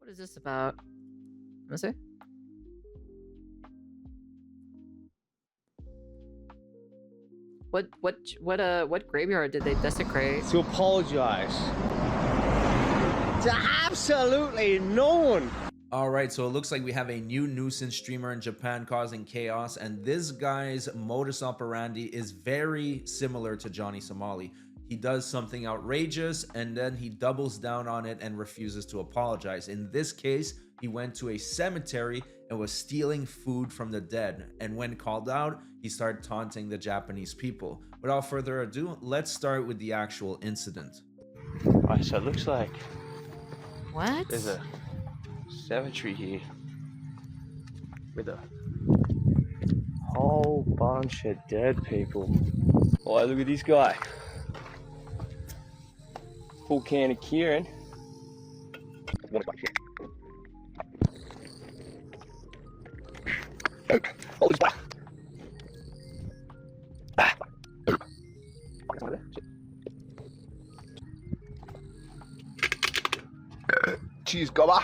What is this about? Let me see. What graveyard did they desecrate? To apologize to absolutely no one. All right, so it looks like we have a new Nuisance streamer in Japan causing chaos, and this guy's modus operandi is very similar to Johnny Somali. He does something outrageous and then he doubles down on it and refuses to apologize. In this case, he went to a cemetery and was stealing food from the dead. And when called out, he started taunting the Japanese people. Without further ado, let's start with the actual incident. Alright, so it looks like What? there's a cemetery here with a whole bunch of dead people. Oh, look at this guy. Full can of Kieran. Oh, he's back. Cheese gobber.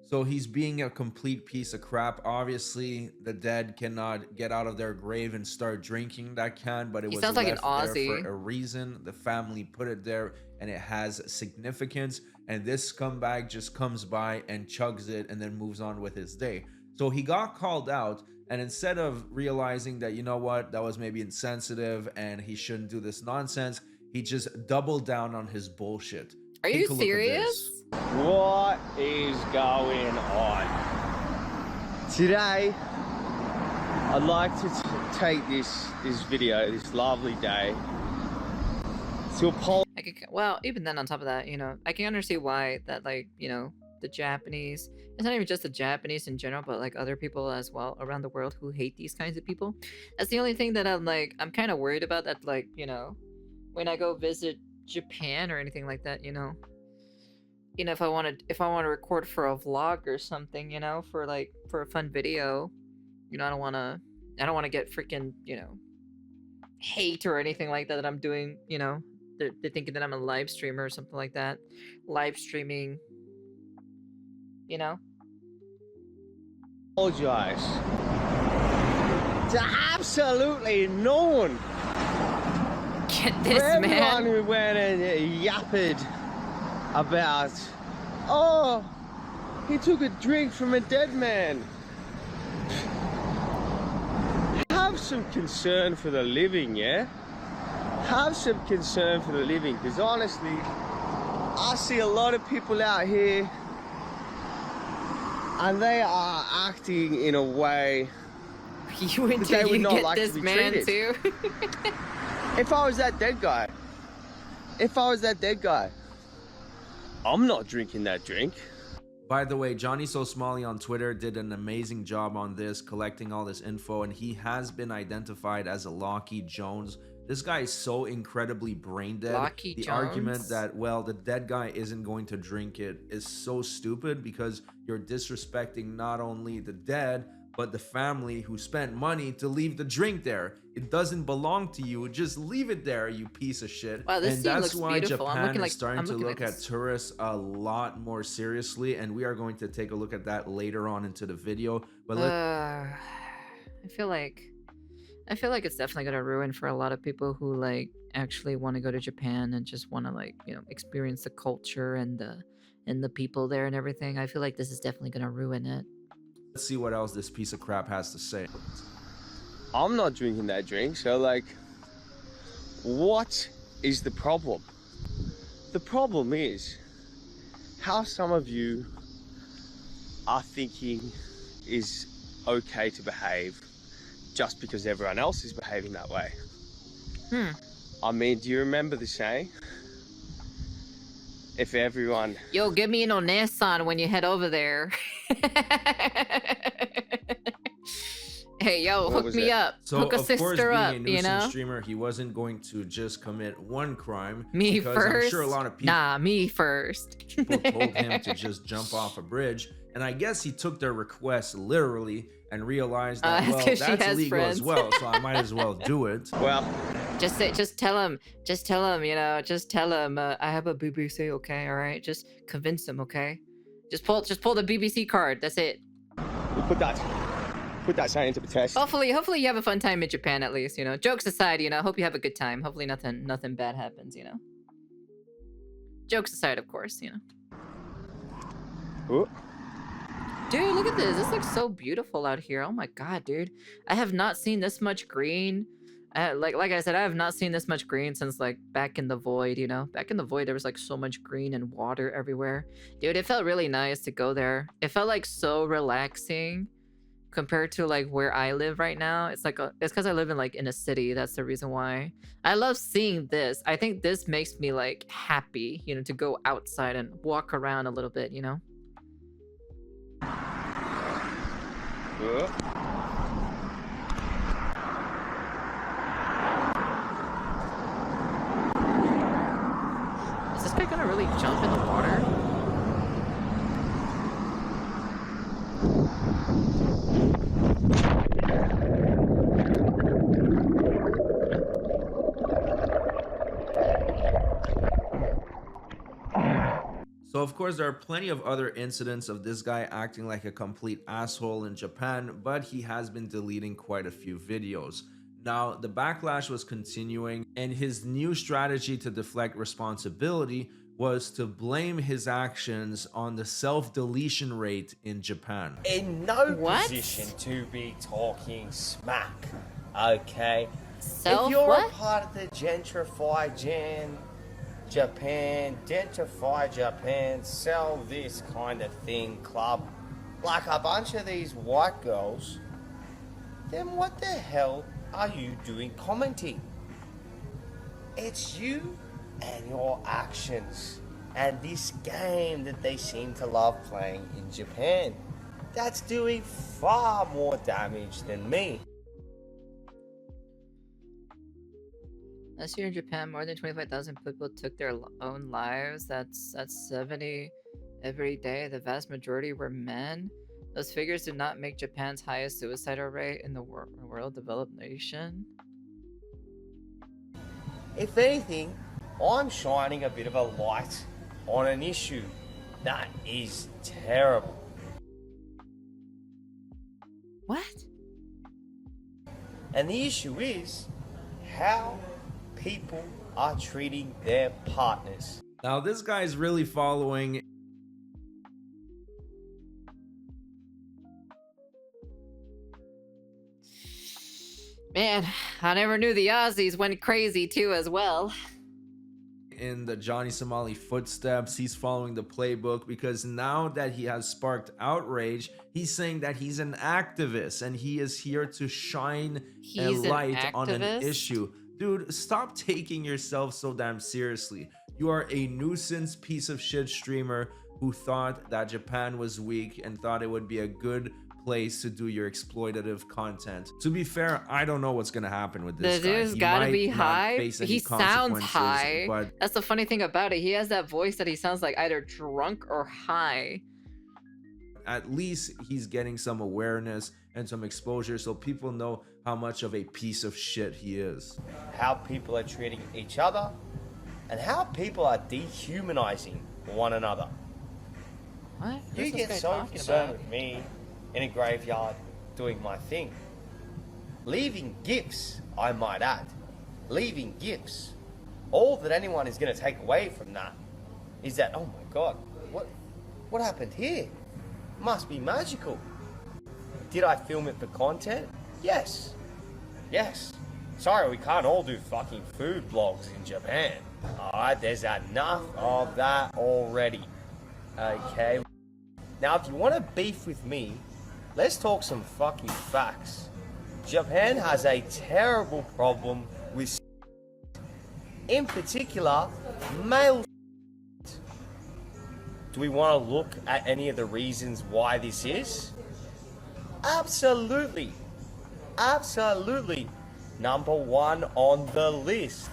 So he's being a complete piece of crap. Obviously, the dead cannot get out of their grave and start drinking that can, but it He was sounds like an left there Aussie. for a reason. The family put it there and it has significance. And this scumbag just comes by and chugs it and then moves on with his day. So he got called out, and instead of realizing that, you know what, that was maybe insensitive and he shouldn't do this nonsense, he just doubled down on his bullshit. Are Take you a look at serious? this. What is going on? Today, I'd like to take this video, this lovely day, to apologize. Well, even then, on top of that, you know, I can understand why that, like, you know, the Japanese, it's not even just the Japanese in general, but like other people as well around the world who hate these kinds of people. That's the only thing that I'm kind of worried about, that, like, you know, when I go visit Japan or anything like that, you know, if I want to record for a vlog or something, you know, for a fun video, you know, I don't want to get freaking, you know, hate or anything like that I'm doing, you know. They're thinking that I'm a live streamer or something like that. Live streaming, you know? Apologize to absolutely no one. Get this, For everyone man. who went and yapped about, oh, he took a drink from a dead man. Have some concern for the living, yeah? Have some concern for the living, because honestly, I see a lot of people out here and they are acting in a way You that they would not get like to this be man treated. too. If I was that dead guy, I'm not drinking that drink. By the way, Johnny So Smalley on Twitter did an amazing job on this, collecting all this info, and he has been identified as a Lockie Jones. This guy is so incredibly brain dead. Lockie the Jones? argument that, well, the dead guy isn't going to drink it is so stupid, because you're disrespecting not only the dead, but the family who spent money to leave the drink there. It doesn't belong to you. Just leave it there, you piece of shit. Wow, this And scene that's looks why beautiful. I'm Japan looking is starting I'm to looking look at this. tourists a lot more seriously, and we are going to take a look at that later on into the video. But let's I feel like it's definitely gonna ruin for a lot of people who like actually want to go to Japan and just want to, like, you know, experience the culture and the people there and everything. I feel like this is definitely gonna ruin it. see what else this piece of crap has to say. I'm not drinking that drink, so like, what is the problem? The problem is how some of you are thinking is okay to behave just because everyone else is behaving that way. I mean, do you remember the saying? If everyone... Yo, give me no Nissan when you head over there. Hey, yo, What hook was me it? up. So, Hook a of course, sister being up, a you nuisance know? streamer, he wasn't going to just commit one crime. Me because first? I'm sure a lot of people Nah, me first. told him to just jump off a bridge. And I guess he took their request literally and realized that, It's well, 'cause she that's has illegal friends. as well, so I might as well do it. Well, Just tell him, you know, just tell him, I have a boo-boo, say okay, all right? Just convince him, okay? Just pull the BBC card. That's it. We'll put that saying to the test. Hopefully you have a fun time in Japan at least, you know. Jokes aside, you know, hope you have a good time. Hopefully nothing bad happens, you know. Jokes aside, of course, you know. Ooh. Dude, look at this. This looks so beautiful out here. Oh my god, dude. I have not seen this much green. Like I said, I have not seen this much green since like back in the void, you know. Back in the void, there was like so much green and water everywhere. Dude, it felt really nice to go there. It felt like so relaxing compared to like where I live right now. It's like it's because I live in like in a city. That's the reason why. I love seeing this. I think this makes me like happy, you know, to go outside and walk around a little bit, you know. Is this guy gonna really jump in the water? So of course there are plenty of other incidents of this guy acting like a complete asshole in Japan, but he has been deleting quite a few videos. Now the backlash was continuing, and his new strategy to deflect responsibility was to blame his actions on the self-deletion rate in Japan. In no What? position to be talking smack, okay? Self if you're what? a part of the Gentrify Japan, sell this kind of thing club, like a bunch of these white girls, then what the hell are you doing commenting? It's you and your actions and this game that they seem to love playing in Japan that's doing far more damage than me. Last year in Japan, more than 25,000 people took their own lives. That's 70 every day. The vast majority were men. Those figures do not make Japan's highest suicidal rate in the world developed nation. If anything, I'm shining a bit of a light on an issue that is terrible. What? And the issue is how people are treating their partners. Now this guy is really following Man, I never knew the Aussies went crazy too as well. in the Johnny Somali footsteps. He's following the playbook because now that he has sparked outrage, he's saying that he's an activist and he is here to shine a He's an light on an activist? issue. Dude, stop taking yourself so damn seriously. You are a nuisance piece of shit streamer who thought that Japan was weak and thought it would be a good place to do your exploitative content. To be fair, I don't know what's gonna happen with this The guy. dude's He gotta might be not high. face any He sounds consequences, high. but That's the funny thing about it. He has that voice that he sounds like either drunk or high. at least he's getting some awareness and some exposure so people know how much of a piece of shit he is. How people are treating each other and how people are dehumanizing one another. What? You What's this get guy so talking concerned about? with me in a graveyard doing my thing. Leaving gifts, I might add. Leaving gifts. All that anyone is going to take away from that is that, oh my god, what happened here? Must be magical. Did I film it for content? Yes. Yes. Sorry, we can't all do fucking food blogs in Japan. Alright, there's enough of that already. Okay. Now, if you want to beef with me, let's talk some fucking facts. Japan has a terrible problem with, in particular, male. Do we want to look at any of the reasons why this is? Absolutely. Absolutely. Number one on the list,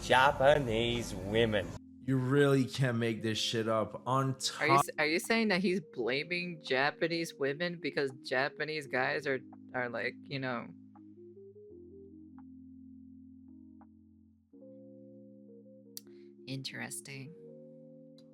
Japanese women. You really can't make this shit up. On top Are you saying that he's blaming Japanese women because Japanese guys are like, you know, interesting.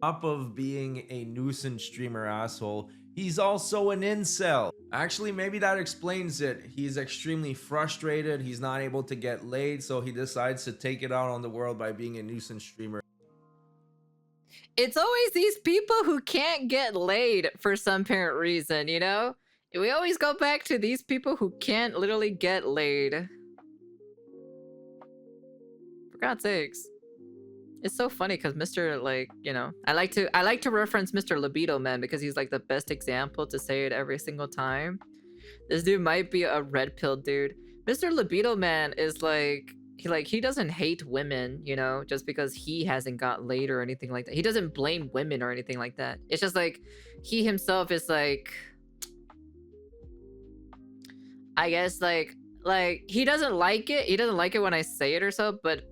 top of being a nuisance streamer asshole, he's also an incel. Actually, maybe that explains it. He's extremely frustrated. He's not able to get laid, so he decides to take it out on the world by being a nuisance streamer. It's always these people who can't get laid for some apparent reason, you know? We always go back to these people who can't literally get laid. For God's sakes. It's so funny because Mr. like, you know, I like to reference Mr. Libido Man because he's like the best example to say it every single time. This dude might be a red pill dude. Mr. Libido Man is like he doesn't hate women, you know, just because he hasn't got laid or anything like that. He doesn't blame women or anything like that. It's just like he himself is like, I guess like he doesn't like it. He doesn't like it when I say it or so, but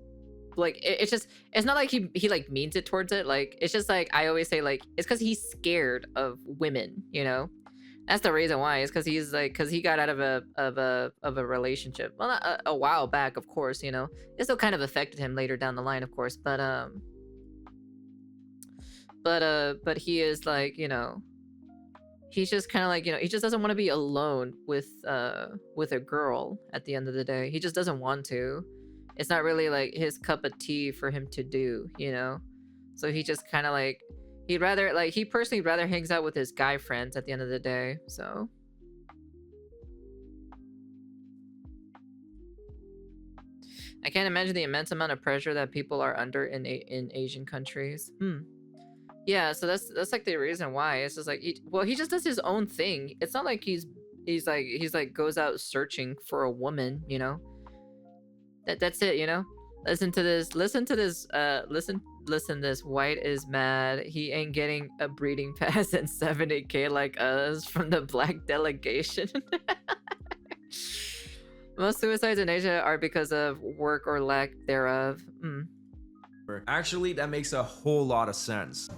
like it's just, it's not like he like means it towards it. Like it's just like I always say, like it's because he's scared of women, you know. That's the reason why. It's because he's like, because he got out of a relationship, well, not a while back, of course, you know. It still kind of affected him later down the line, of course, but he is like, you know, he's just kind of like, you know, he just doesn't want to be alone with a girl at the end of the day. He just doesn't want to. It's not really like his cup of tea for him to do, you know. So he just kind of like, he'd rather, like, he personally rather hangs out with his guy friends at the end of the day. So I can't imagine the immense amount of pressure that people are under in Asian countries. Yeah, so that's like the reason why. It's just like he just does his own thing. It's not like he's like goes out searching for a woman, you know. That's it, you know. Listen to this. Listen to this. White is mad. He ain't getting a breeding pass and 70k like us from the black delegation. Most suicides in Asia are because of work or lack thereof. Actually, that makes a whole lot of sense.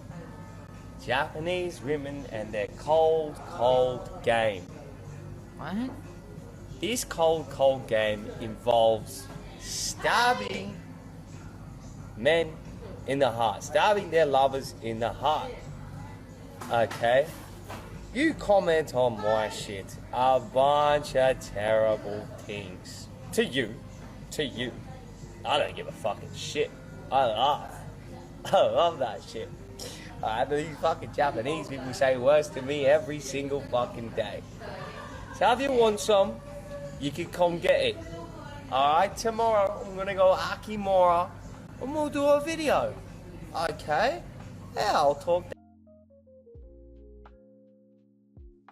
Japanese women and their cold game. What? This cold game involves stabbing men in the heart, stabbing their lovers in the heart. Okay? You comment on my shit, a bunch of terrible things. To you. I don't give a fucking shit. I love that shit. These fucking Japanese people say worse to me every single fucking day. So if you want some, you can come get it. Alright, tomorrow I'm gonna go Akimura and we'll do a video. Okay? Yeah, I'll talk.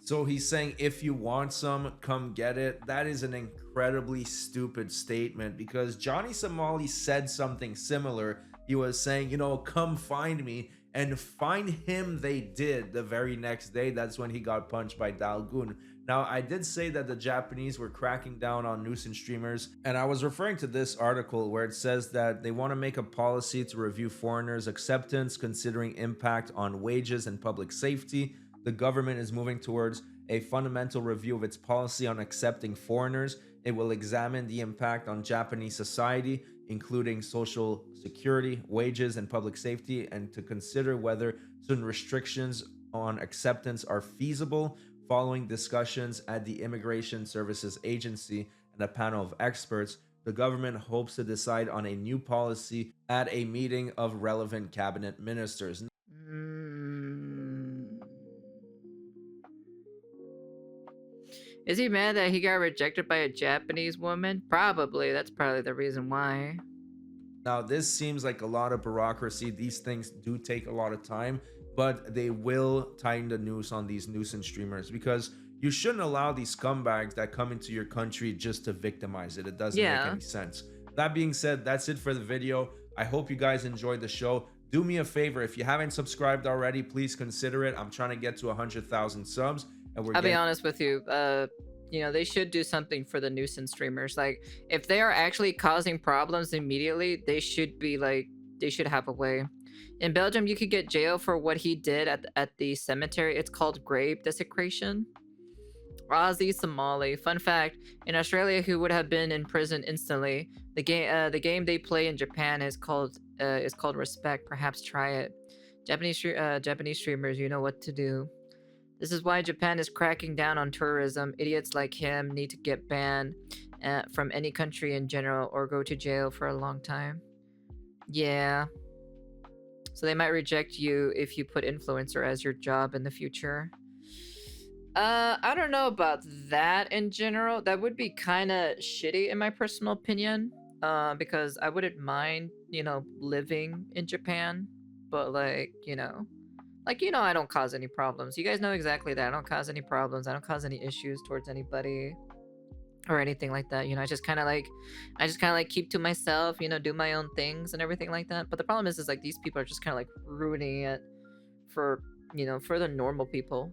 So he's saying, if you want some, come get it. That is an incredibly stupid statement because Johnny Somali said something similar. He was saying, you know, come find me, and find him they did the very next day. That's when he got punched by Dalgun. Now, I did say that the Japanese were cracking down on nuisance streamers, and I was referring to this article where it says that they want to make a policy to review foreigners' acceptance considering impact on wages and public safety. The government is moving towards a fundamental review of its policy on accepting foreigners. It will examine the impact on Japanese society, including social security, wages, and public safety, and to consider whether certain restrictions on acceptance are feasible. Following discussions at the Immigration Services Agency and a panel of experts, the government hopes to decide on a new policy at a meeting of relevant cabinet ministers. Is he mad that he got rejected by a Japanese woman? Probably. That's probably the reason why. Now, this seems like a lot of bureaucracy. These things do take a lot of time, but they will tighten the noose on these nuisance streamers because you shouldn't allow these scumbags that come into your country just to victimize it. It doesn't make any sense. That being said, that's it for the video. I hope you guys enjoyed the show. Do me a favor, if you haven't subscribed already, please consider it. I'm trying to get to 100,000 subs, and I'll be honest with you. You know, they should do something for the nuisance streamers. Like, if they are actually causing problems immediately, they should be like, they should have a way. In Belgium, you could get jail for what he did at the cemetery. It's called grave desecration. Aussie Somali. Fun fact: in Australia, he would have been in prison instantly. The game they play in Japan is called Respect. Perhaps try it. Japanese streamers, you know what to do. This is why Japan is cracking down on tourism. Idiots like him need to get banned from any country in general or go to jail for a long time. Yeah. So they might reject you if you put influencer as your job in the future. I don't know about that in general. That would be kind of shitty in my personal opinion. Because I wouldn't mind, living in Japan, but like, I don't cause any problems. You guys know exactly that. I don't cause any problems. I don't cause any issues towards anybody or anything like that. I just kind of like keep to myself, do my own things and everything like that. But the problem is like these people are just kind of like ruining it for, for the normal people.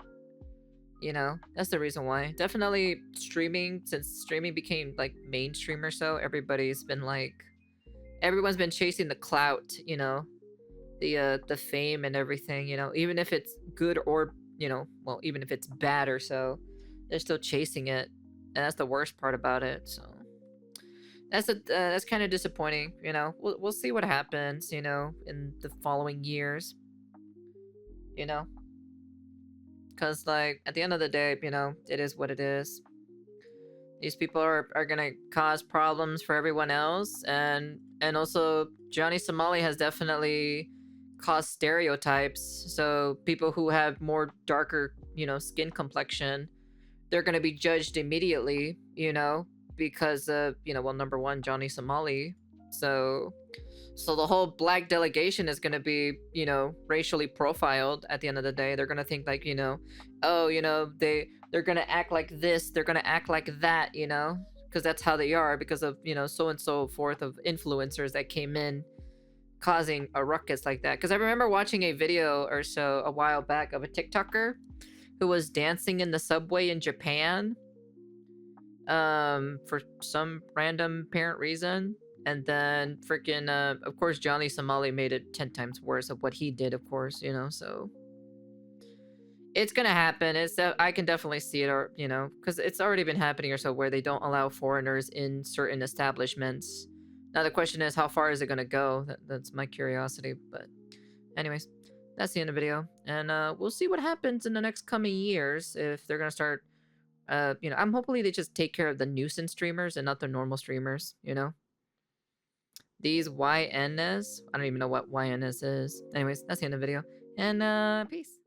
That's the reason why. Definitely streaming, since streaming became like mainstream or so, everyone's been chasing the clout, the fame and everything, even if it's good or, even if it's bad or so, they're still chasing it. And that's the worst part about it. So that's kind of disappointing, We'll see what happens, in the following years, because like at the end of the day, it is what it is. These people are gonna cause problems for everyone else, and also Johnny Somali has definitely caused stereotypes. So people who have more darker, skin complexion, they're gonna be judged immediately, because of, number one, Johnny Somali. So the whole black delegation is going to be, racially profiled at the end of the day. They're going to think like, they're going to act like this, they're going to act like that, because that's how they are, because of, so and so forth of influencers that came in causing a ruckus like that. Because I remember watching a video or so a while back of a TikToker who was dancing in the subway in Japan for some random apparent reason. And then freaking, of course, Johnny Somali made it 10 times worse of what he did, of course, so it's gonna happen. I can definitely see it, or, because it's already been happening or so, where they don't allow foreigners in certain establishments. Now the question is, how far is it gonna go? That's my curiosity. But anyways, that's the end of the video, and we'll see what happens in the next coming years if they're gonna start. I'm hopefully they just take care of the nuisance streamers and not the normal streamers. These YNS, I don't even know what YNS is. Anyways, that's the end of the video, and peace.